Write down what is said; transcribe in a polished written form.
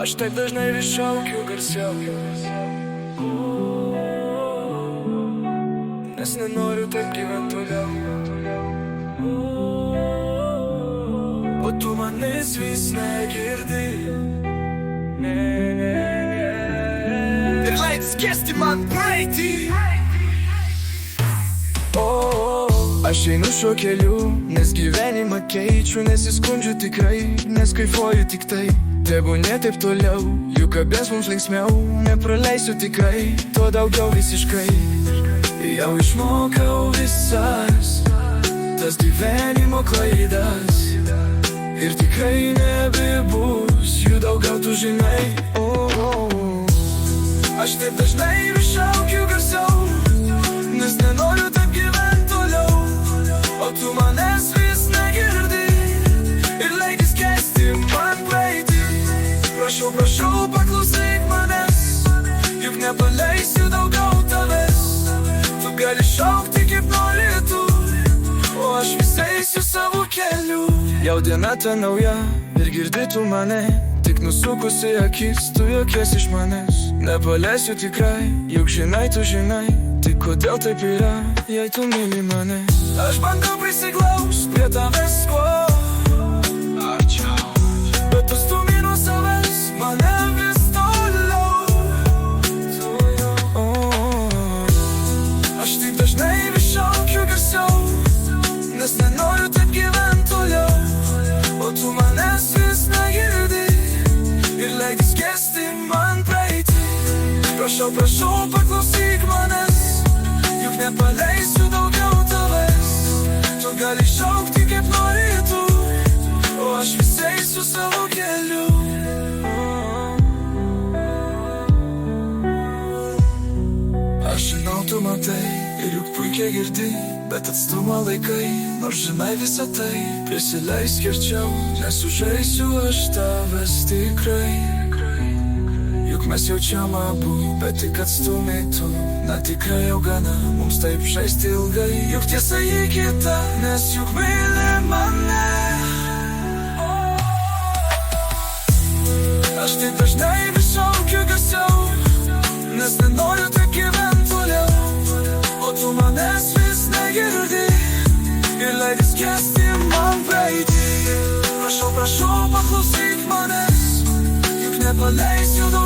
Aš taip dažnai vis šaukiu garsiau, nes nenoriu taip gyvent toliau. O tu manęs vis negirdi, ir leidis kesti man praeitį. Aš einu šiuo keliu, nes gyvenimą keičiu, nesiskundžiu tikrai, nes kaifuoju tik tai. Tegu ne taip toliau, juk abiems mums linksmiau, nepraleisiu tikrai, to daugiau visiškai. Jau išmokau visas tas gyvenimo klaidas, ir tikrai nebebus jų daugiau, tu žinai. Aš taip dažnai vis šaukiu garsiau, nes nenoriu taip gyvent toliau. O tu manęs vis negirdi ir leidis kesti man praeitį. Prašau, prašau, paklausyk manęs, juk nepaleisiu daugiau tavęs. Tu gali šaukti kaip norėtų, o aš vis eisiu savo keliu. Jau diena ta nauja ir girdi tu mane, tik nusukusi akis, tu juokies iš manęs. Nepaleisiu tikrai, juk žinai, tu žinai, tik kodėl taip yra, jei tu myli mane. Aš bandau prisiglaust prie tavęs kuo arčiau, bet tu stumi nuo savęs mane vis toliau. Aš taip dažnai vis šaukiu garsiau, nes nenoriu taip gyvent toliau. O tu manęs vis negirdi ir leidis kesti man praeitį. Prašau, prašau, paklausyk manęs, juk nepaleisiu daugiau tavęs. Tu gali šaukti kaip norėtų, o aš vis eisiu savo keliu. Aš žinau, tu matai ir juk puikiai girdi, bet atstumą laikai, nors žinai visą tai. Prisileisk arčiau, nesužaisiu aš tavęs tikrai. Juk mes jaučiam abu, bet tik atstumi tu. Na tikrai jau gana, mums taip žaisti ilgai. Juk tiesa į kitą, nes juk myli mane. Aš taip dažnai vis šaukiu garsiau, nes nenoriu taip gyvent toliau. O tu manęs vis negirdi ir leidis kesti man praeitį. Prašau, prašau, paklausyk manęs, juk nepaleisiu daugiau